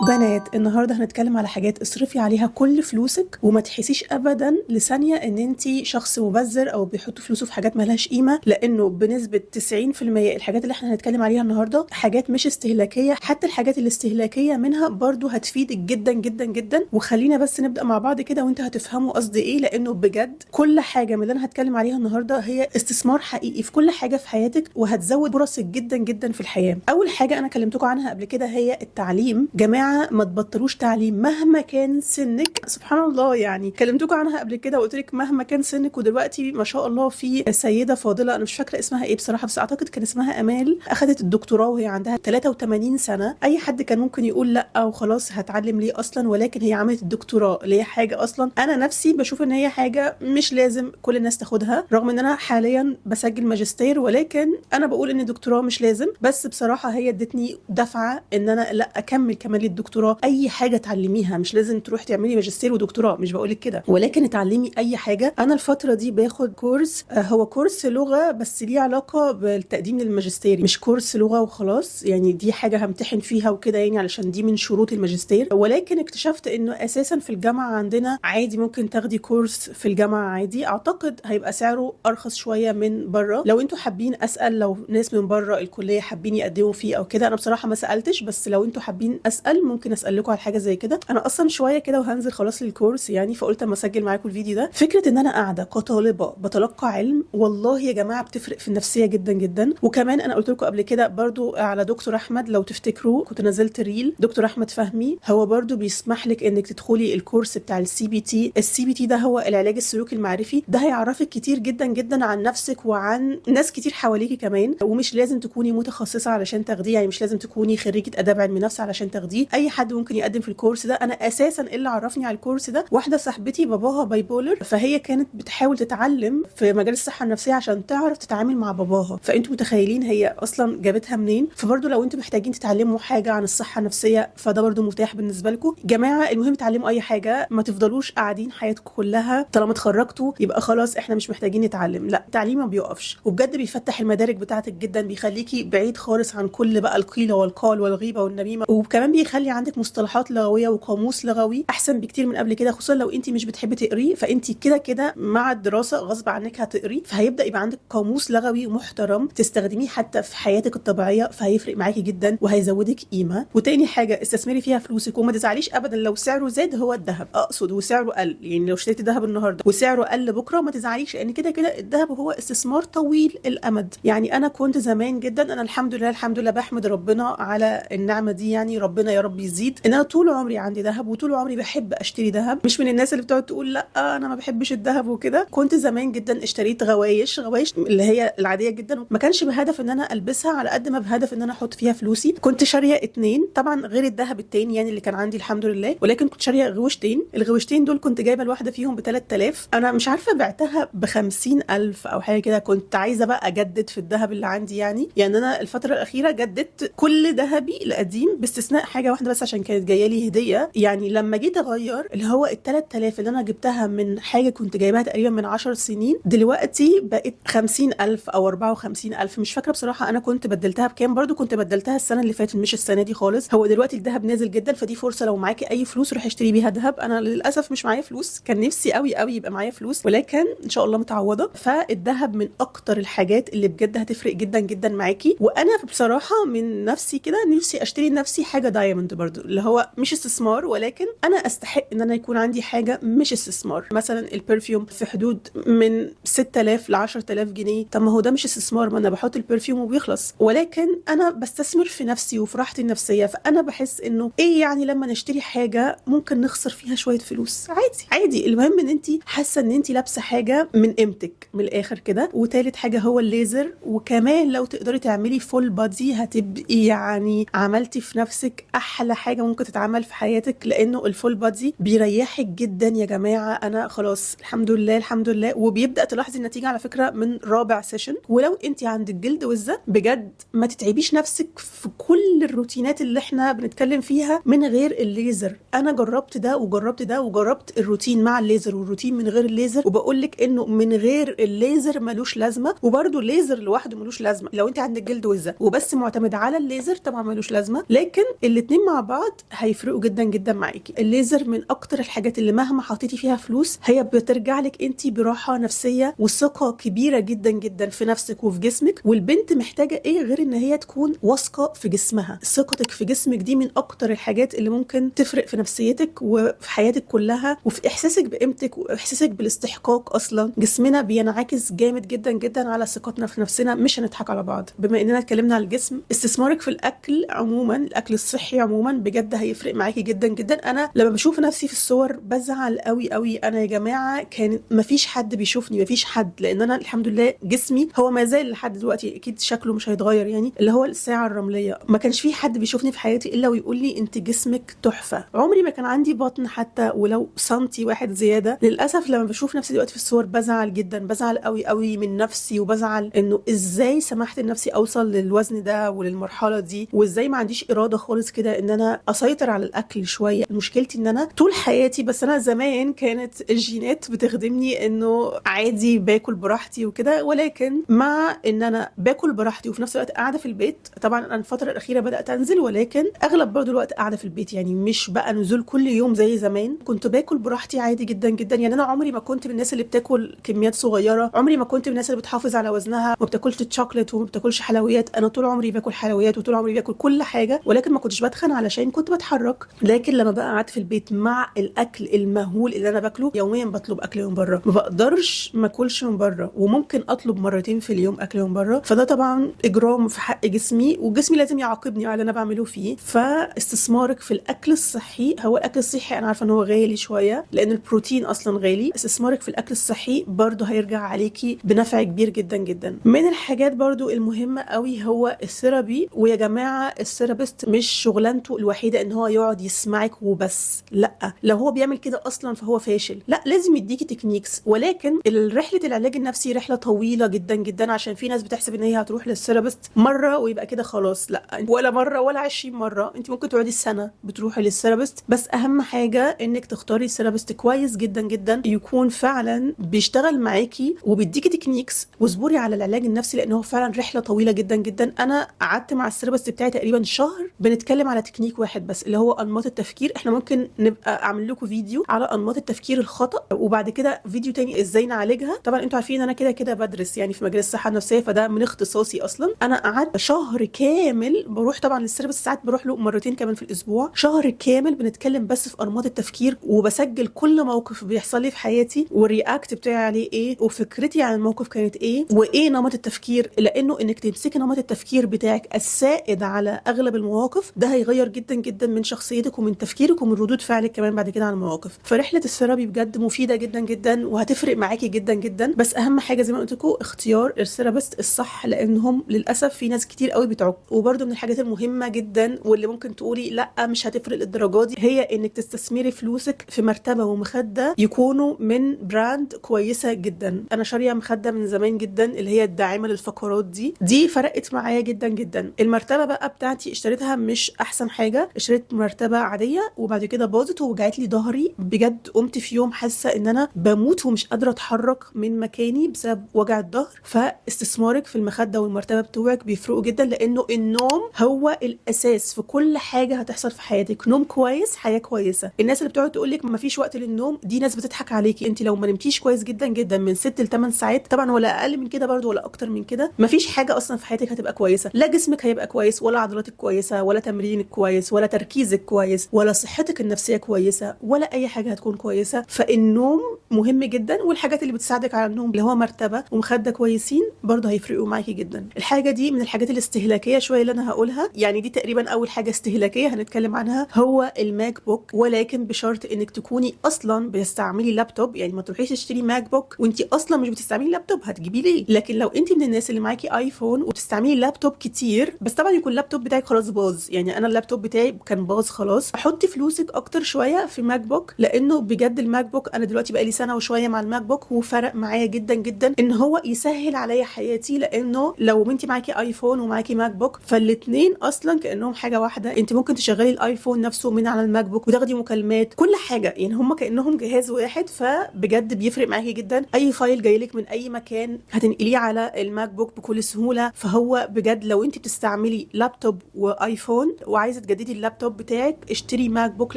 بنات، النهارده هنتكلم على حاجات اصرفي عليها كل فلوسك وما تحسيش ابدا لثانيه ان انتي شخص مبذر او بيحط فلوسه في حاجات مالهاش قيمه، لانه بنسبه 90% الحاجات اللي احنا هنتكلم عليها النهارده حاجات مش استهلاكيه. حتى الحاجات الاستهلاكيه منها برضو هتفيدك جدا جدا جدا. وخلينا بس نبدا مع بعض كده وانتوا هتفهموا قصدي ايه، لانه بجد كل حاجه من اللي انا هتكلم عليها النهارده هي استثمار حقيقي في كل حاجه في حياتك، وهتزود فرصك جدا جدا في الحياه. اول حاجه انا كلمتكم عنها قبل كده هي التعليم. جماعه ما تبطلوش تعليم مهما كان سنك. سبحان الله، يعني كلمتكم عنها قبل كده وقلت لك مهما كان سنك. ودلوقتي ما شاء الله في سيده فاضله، انا مش فاكره اسمها ايه بصراحه، بس اعتقد كان اسمها امال، اخذت الدكتوراه وهي عندها 83 سنه. اي حد كان ممكن يقول لا وخلاص هتعلم ليه اصلا، ولكن هي عملت الدكتوراه اللي هي حاجه اصلا انا نفسي بشوف ان هي حاجه مش لازم كل الناس تاخدها، رغم ان انا حاليا بسجل ماجستير، ولكن انا بقول ان الدكتوراه مش لازم. بس بصراحه هي ادتني دفعه ان انا لا اكمل كمان الدكتوراه. اي حاجه تعلميها، مش لازم تروحي تعملي ماجستير ودكتوراه، مش بقولك كده، ولكن اتعلمي اي حاجه. انا الفتره دي باخد كورس، هو كورس لغه بس ليه علاقه بالتقديم للماجستير، مش كورس لغه وخلاص. يعني دي حاجه همتحن فيها وكده، يعني علشان دي من شروط الماجستير. ولكن اكتشفت انه اساسا في الجامعه عندنا عادي ممكن تاخدي كورس في الجامعه عادي. اعتقد هيبقى سعره ارخص شويه من بره. لو انتوا حابين اسال، لو ناس من بره الكليه حابين يقدموا فيه او كده، انا بصراحه ما سالتش، بس لو انتوا حابين اسال ممكن اسال لكم على حاجه زي كده. انا اصلا شويه كده وهنزل خلاص للكورس يعني، فقلت اما اسجل معاكم الفيديو ده. فكره ان انا قاعده كطالبه بتلقى علم، والله يا جماعه بتفرق في النفسيه جدا جدا. وكمان انا قلت لكم قبل كده برضو على دكتور احمد، لو تفتكروا كنت نزلت ريل دكتور احمد فهمي، هو برضو بيسمح لك انك تدخلي الكورس بتاع السي بي تي. السي بي تي ده هو العلاج السلوكي المعرفي. ده هيعرفك كتير جدا جدا عن نفسك وعن ناس كتير حواليكي كمان، ومش لازم تكوني متخصصه علشان تاخديه. يعني مش لازم تكوني خريجه اداب علم نفس علشان تاخديه، اي حد ممكن يقدم في الكورس ده. انا اساسا اللي عرفني على الكورس ده واحده صاحبتي باباها بايبولر، فهي كانت بتحاول تتعلم في مجال الصحه النفسيه عشان تعرف تتعامل مع باباها. فانتوا متخيلين هي اصلا جابتها منين؟ فبرضه لو انتوا محتاجين تتعلموا حاجه عن الصحه النفسيه فده برضه متاح بالنسبه لكم. جماعه المهم تعلموا اي حاجه، ما تفضلوش قاعدين حياتكم كلها طالما اتخرجتوا يبقى خلاص احنا مش محتاجين نتعلم. لا، التعليم ما بيوقفش، وبجد بيفتح المدارك بتاعتك جدا، بيخليكي بعيد خالص عن كل بقى القيل والقال والغيبه والنميمه، وكمان بيخلي عندك مصطلحات لغويه وقاموس لغوي احسن بكتير من قبل كده. خصوصا لو انت مش بتحبي تقري، فانت كده كده مع الدراسه غصب عنك هتقري، فهيبدا يبقى عندك قاموس لغوي محترم تستخدميه حتى في حياتك الطبيعيه، فهيفرق معاكي جدا وهيزودك قيمه. وتاني حاجه استثمري فيها فلوسك، وما تزعليش ابدا لو سعره زاد، هو الذهب اقصد، وسعره قل. يعني لو اشتريتي ذهب النهارده وسعره قل بكره ما تزعليش، لان كده كده الذهب هو استثمار طويل الامد. يعني انا كنت زمان جدا، انا الحمد لله الحمد لله بحمد ربنا على النعمه دي، يعني ربنا يا رب يزيد، ان انا طول عمري عندي ذهب وطول عمري بحب اشتري ذهب. مش من الناس اللي بتقعد تقول لا انا ما بحبش الذهب وكده. كنت زمان جدا اشتريت غوايش اللي هي العاديه جدا، ما كانش بهدف ان انا البسها على قد ما بهدف ان انا احط فيها فلوسي. كنت شاريه 2 طبعا غير الذهب التاني يعني اللي كان عندي الحمد لله، ولكن كنت شاريه غوشتين. الغوشتين دول كنت جايبه الواحده فيهم ب 3000. انا مش عارفه بعتها ب 50,000 او حاجه كده. كنت عايزه بقى اجدد في الذهب اللي عندي يعني انا الفتره الاخيره جددت كل ذهبي القديم باستثناء حاجه واحده بس عشان كانت جايه لي هديه. يعني لما جيت اغير اللي هو ال 3000 اللي انا جبتها من حاجه كنت جايباها تقريبا من 10 سنين، دلوقتي بقت 50,000 او 54,000 مش فاكره بصراحه. انا كنت بدلتها بكام؟ برضو كنت بدلتها السنه اللي فاتت مش السنه دي خالص. هو دلوقتي الذهب نازل جدا، فدي فرصه لو معاكي اي فلوس روحي اشتري بيها ذهب. انا للاسف مش معايا فلوس، كان نفسي قوي قوي يبقى معايا فلوس، ولكن ان شاء الله متعوضه. فالذهب من اكتر الحاجات اللي بجد هتفرق جدا جدا معاكي. وانا بصراحه من نفسي كده نفسي اشتري لنفسي حاجه دايموند برضو، اللي هو مش استثمار، ولكن انا استحق ان انا يكون عندي حاجه مش استثمار. مثلا البرفيوم في حدود من 6000 ل 10,000 جنيه. طب ما هو ده مش استثمار، ما انا بحط البرفيوم وبيخلص، ولكن انا بستثمر في نفسي وفي راحتي النفسيه. فانا بحس انه ايه يعني لما نشتري حاجه ممكن نخسر فيها شويه فلوس، عادي عادي. المهم ان انت حاسه ان انت لابسه حاجه من قيمتك من الاخر كده. وتالت حاجه هو الليزر. وكمان لو تقدري تعملي فول بادي هتبقي يعني عملتي في نفسك احلى حاجه ممكن تتعمل في حياتك، لانه الفول بادي بيريحك جدا يا جماعه. انا خلاص الحمد لله الحمد لله، وبيبدا تلاحظي النتيجه على فكره من رابع سيشن. ولو انت عندك جلد وزه بجد ما تتعبيش نفسك في كل الروتينات اللي احنا بنتكلم فيها من غير الليزر. انا جربت ده وجربت ده وجربت الروتين مع الليزر والروتين من غير الليزر، وبقول لك انه من غير الليزر ملوش لازمه، وبرده الليزر لوحده ملوش لازمه. لو انت عندك جلد وزه وبس معتمد على الليزر طبعا ملوش لازمه، لكن الاثنين الاتنين مع بعض هيفرقوا جدا جدا معاكي. الليزر من اكتر الحاجات اللي مهما حطيتي فيها فلوس هي بترجع لك انت براحه نفسيه وثقه كبيره جدا جدا في نفسك وفي جسمك. والبنت محتاجه ايه غير ان هي تكون واثقه في جسمها؟ ثقتك في جسمك دي من اكتر الحاجات اللي ممكن تفرق في نفسيتك وفي حياتك كلها وفي احساسك بقيمتك واحساسك بالاستحقاق. اصلا جسمنا بينعكس جامد جدا جدا على ثقتنا في نفسنا، مش هنضحك على بعض. بما اننا اتكلمنا على الجسم، استثمارك في الاكل عموما، الاكل الصحي عموما بجد هيفرق معاكي جدا جدا. انا لما بشوف نفسي في الصور بزعل قوي قوي. انا يا جماعه كان مفيش حد بيشوفني، مفيش حد، لان انا الحمد لله جسمي هو ما زال لحد دلوقتي اكيد شكله مش هيتغير، يعني اللي هو الساعه الرمليه. ما كانش في حد بيشوفني في حياتي الا ويقول لي انت جسمك تحفه. عمري ما كان عندي بطن حتى ولو سنتي واحد زياده. للاسف لما بشوف نفسي دلوقتي في الصور بزعل جدا، بزعل قوي قوي من نفسي، وبزعل انه ازاي سمحت لنفسي اوصل للوزن ده وللمرحله دي، وازاي ما عنديش اراده خالص كده ان انا اسيطر على الاكل شويه. مشكلتي ان انا طول حياتي، بس انا زمان كانت الجينات بتخدمني انه عادي باكل براحتي وكده، ولكن مع ان انا باكل براحتي وفي نفس الوقت قاعده في البيت. طبعا انا الفتره الاخيره بدات انزل، ولكن اغلب برضو الوقت قاعده في البيت، يعني مش بقى نزول كل يوم زي زمان. كنت باكل براحتي عادي جدا جدا. يعني انا عمري ما كنت من الناس اللي بتاكل كميات صغيره، عمري ما كنت من الناس اللي بتحافظ على وزنها، ما بتاكلش شوكليت وما بتاكلش حلويات. انا طول عمري باكل حلويات وطول عمري باكل كل حاجه، ولكن ما كنتش بتخن علشان كنت بتحرك. لكن لما بقى قعدت في البيت مع الاكل المهول اللي انا باكله، يوميا بطلب اكل من بره، ما بقدرش ما اكلش من بره، وممكن اطلب مرتين في اليوم اكل من بره. فده طبعا اجرام في حق جسمي، وجسمي لازم يعاقبني على اللي انا بعمله فيه. فاستثمارك في الاكل الصحي، هو الاكل الصحي انا عارفه ان هو غالي شويه لان البروتين اصلا غالي. استثمارك في الاكل الصحي برضو هيرجع عليكي بنفع كبير جدا جدا. من الحاجات برضو المهمه قوي هو الثيرابي. ويا جماعه الثيرابيست مش شغلانته الوحيده ان هو يقعد يسمعك وبس، لا، لو هو بيعمل كده اصلا فهو فاشل. لا، لازم يديكي تكنيكس. ولكن رحله العلاج النفسي رحله طويله جدا جدا، عشان في ناس بتحسب ان هي هتروح للثيرابيست مره ويبقى كده خلاص. لا، ولا مره ولا 20 مره، انت ممكن تقعدي سنه بتروحي للثيرابيست. بس اهم حاجه انك تختاري ثيرابيست كويس جدا جدا، يكون فعلا بيشتغل معاكي وبيديكي تكنيكس. واصبري على العلاج النفسي لان هو فعلا رحله طويله جدا جدا. انا قعدت مع الثيرابيست بتاعي تقريبا شهر بنتكلم على تكنيك واحد بس، اللي هو انماط التفكير. احنا ممكن نبقى اعمل لكم فيديو على انماط التفكير الخطا، وبعد كده فيديو تاني ازاي نعالجها. طبعا انتوا عارفين انا كده كده بدرس يعني في مجال الصحه النفسيه، فده من اختصاصي اصلا. انا قعدت شهر كامل بروح طبعا للثيرابيست، ساعات بروح له مرتين كمان في الاسبوع. شهر كامل بنتكلم بس في انماط التفكير، وبسجل كل موقف بيحصل لي في حياتي والرياكت بتاعي عليه ايه، وفكرتي عن الموقف كانت ايه، وايه نمط التفكير. لانه انك تمسكي نمط التفكير بتاعك السائد على اغلب المواقف، ده هيغير جدا جدا من شخصيتك ومن تفكيرك ومن ردود فعلك كمان بعد كده على المواقف. فرحله الثيرابي بجد مفيده جدا جدا وهتفرق معاكي جدا جدا. بس اهم حاجه زي ما قلت لكم اختيار الثيرابيست الصح، لانهم للاسف في ناس كتير قوي بتعك. وبرده من الحاجات المهمه جدا واللي ممكن تقولي لا مش هتفرق للدرجه دي، هي انك تستثمري فلوسك في مرتبه ومخده يكونوا من براند كويسه جدا. انا شاريه مخده من زمان جدا اللي هي الداعمه للفقرات دي فرقت معايا جدا جدا. المرتبه بقى بتاعتي اشتريتها مش احسن حاجه، اشتريت مرتبه عاديه وبعد كده باظت ووجعت لي ظهري بجد. قمت في يوم حاسه ان انا بموت ومش قادره اتحرك من مكاني بسبب وجع الظهر. فاستثمارك في المخده والمرتبه بتوعك بيفرقوا جدا، لانه النوم هو الاساس في كل حاجه هتحصل في حياتك. نوم كويس حياه كويسه. الناس اللي بتقعد تقول لك ما فيش وقت للنوم دي ناس بتضحك عليكي. انت لو ما نمتيش كويس جدا جدا من 6 ل 8 ساعات طبعا، ولا اقل من كده برضو ولا اكتر من كده، ما فيش حاجه اصلا في حياتك هتبقى كويسه. لا جسمك هيبقى كويس، ولا عضلاتك كويسه، ولا تمرينك كويس، ولا تركيزك كويس، ولا صحتك النفسيه كويسه، ولا اي حاجه هتكون كويسه. فالنوم مهم جدا، والحاجات اللي بتساعدك على النوم اللي هو مرتبه ومخده كويسين برضه هيفرقوا معاكي جدا. الحاجه دي من الحاجات الاستهلاكيه شويه اللي انا هقولها، يعني دي تقريبا اول حاجه استهلاكيه هنتكلم عنها، هو الماك بوك. ولكن بشرط انك تكوني اصلا بتستعملي لابتوب. يعني ما تروحيش تشتري ماك بوك وانت اصلا مش بتستعملي لابتوب، هتجيبيه ليه؟ لكن لو انت من الناس اللي معاكي ايفون وبتستعملي لابتوب كتير، بس طبعا يكون اللابتوب بتاعك خلاص باظ. يعني انا اللابتوب بتاعي كان باظ خلاص، حطي فلوسك اكتر شويه في ماك بوك، لانه بجد الماك بوك انا دلوقتي بقى لي سنه وشويه مع الماك بوك، وفرق معايا جدا جدا ان هو يسهل عليا حياتي. لانه لو انت معاكي ايفون ومعاكي ماك بوك فالاثنين اصلا كانهم حاجه واحده. انت ممكن تشغلي الايفون نفسه من على الماك بوك وتاخدي مكالمات كل حاجه، يعني هم كانهم جهاز واحد. فبجد بيفرق معاكي جدا. اي فايل جايلك من اي مكان هتنقليه على الماك بوك بكل سهوله. فهو بجد لو انت بتستعملي لابتوب وايفون وعايزه عايزه تجددي اللابتوب بتاعك اشتري ماك بوك،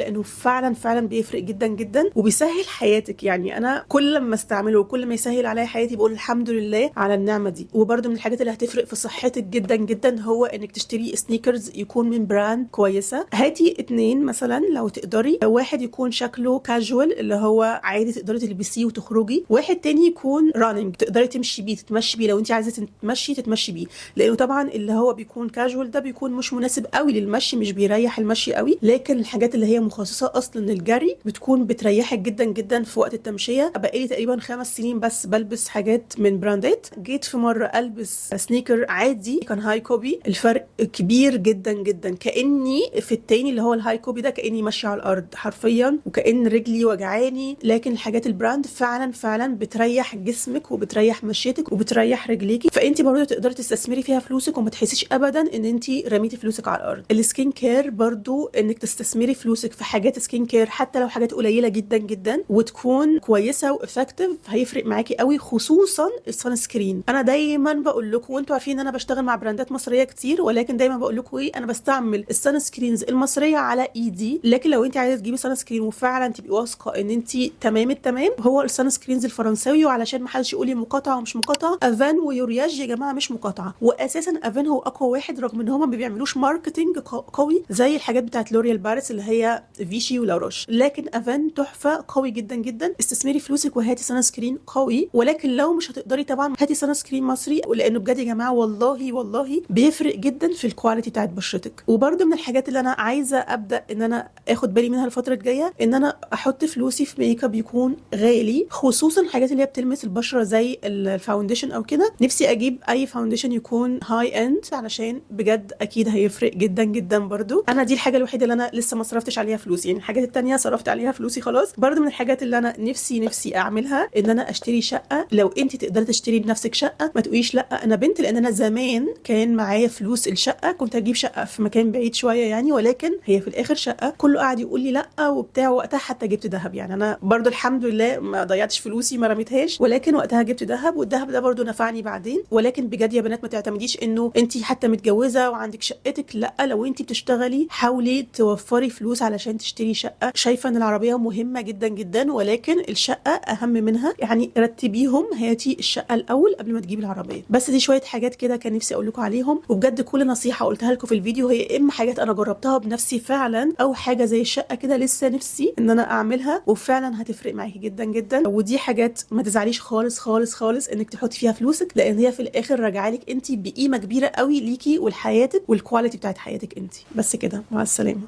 لانه فعلا فعلا بيفرق جدا جدا وبيسهل حياتك. يعني انا كل ما استعمله وكل ما يسهل عليا حياتي بقول الحمد لله على النعمه دي. وبرده من الحاجات اللي هتفرق في صحتك جدا جدا هو انك تشتري سنيكرز يكون من براند كويسه. هاتي 2 مثلا لو تقدري، واحد يكون شكله كاجوال اللي هو عادي تقدري تلبسيه وتخرجي، واحد تاني يكون راننج تقدري تمشي بيه تتمشي بيه، لو انت عايزه تتمشي بيه، لانه طبعا اللي هو بيكون كاجوال ده بيكون مش مناسب قوي للمشي، مش بيريح المشي قوي. لكن الحاجات اللي هي مخصصه اصلا للجري بتكون بتريحك جدا جدا في وقت التمشيه. بقالي تقريبا 5 سنين بس بلبس حاجات من براندات. جيت في مره البس سنيكر عادي كان هاي كوبي، الفرق كبير جدا جدا، كاني في التاني اللي هو الهاي كوبي ده كاني ماشيه على الارض حرفيا، وكأن رجلي وجعاني. لكن الحاجات البراند فعلا فعلا بتريح جسمك وبتريح مشيتك وبتريح رجليكي، فانت برضه تقدري تستثمري فيها فلوسك وما تحسيش ابدا ان انت رميتي فلوسك على الارض. السكين كير برضه انك تستثمري فلوسك في حاجات سكين كير حتى لو حاجات قليله جدا جدا وتكون كويسه وافكتيف هيفرق معاكي قوي، خصوصا السان سكرين. انا دايما بقول لكم، وانتوا عارفين ان انا بشتغل مع براندات مصريه كتير، ولكن دايما بقول لكم ايه، انا بستعمل السان سكرينز المصريه على ايدي. لكن لو انت عايزه تجيبي سان سكرين وفعلا تبقي واثقه ان انت تمام التمام، هو السان سكرينز الفرنساوي. وعلشان ما حدش يقول لي مقاطعه ومش مقاطعه، افان ويورياج يا جماعه مش مقاطعه، واساسا افان هو اقوى واحد رغم ان هم ما بيعملوش ماركتنج قوي زي الحاجات بتاعت لوريال باريس اللي هي فيشي ولاروش. لكن افان تحفه قوي جدا جدا. استثمري فلوسك وهاتي سان سكرين قوي. ولكن لو مش هتقدري طبعا هاتي سان سكرين مصري، لانه بجد يا جماعه والله والله بيفرق جدا في الكواليتي بتاعت بشرتك. وبرده من الحاجات اللي انا عايزه ابدا ان انا اخد بالي منها الفتره الجايه ان انا احط فلوسي في ميك اب يكون غالي، خصوصا الحاجات اللي هي بتلمس البشره زي الفاونديشن او كده. نفسي اجيب اي فاونديشن يكون هاي اند علشان بجد اكيد هيفرق جدا جدا. برضو انا دي الحاجه الوحيده اللي انا لسه ما صرفتش عليها فلوس، يعني الحاجات التانية صرفت عليها فلوسي خلاص. برضو من الحاجات اللي انا نفسي اعملها ان انا اشتري شقه. لو انت تقدري تشتري بنفسك شقه ما تقوليش لا انا بنت، لان انا زمان كان معايا فلوس الشقه كنت هجيب شقه في مكان بعيد شويه يعني، ولكن هي في الاخر شقه كله قاعد يقول لي لا وبتاع. وقتها حتى جبت ذهب، يعني انا برضو الحمد لله ما ضيعتش فلوسي ما رميتهاش، ولكن وقتها جبت ذهب، والذهب ده برضو نفعني بعدين. ولكن بجد يا بنات ما تعتمديش انه انت حتى متجوزه وعندك شقتك، لا، لو انت بتشتغلي حاولي توفري فلوس علشان تشتري شقه. شايفه ان العربيه مهمه جدا جدا، ولكن الشقه اهم منها، يعني رتبيهم، هاتي الشقه الاول قبل ما تجيبي العربيه. بس دي شويه حاجات كده كان نفسي اقول لكم عليهم. وبجد كل نصيحه قلتها لكم في الفيديو هي اما حاجات انا جربتها بنفسي فعلا، او حاجه زي الشقه كده لسه نفسي ان انا اعملها وفعلا هتفرق معاكي جدا جدا. ودي حاجات ما تزعليش خالص خالص خالص انك تحطي فيها فلوسك، لان هي في الاخر راجعالك انت بقيمه كبيره قوي ليكي ولحياتك والكواليتي بتاعت حياتك انت. بس كده، مع السلامه.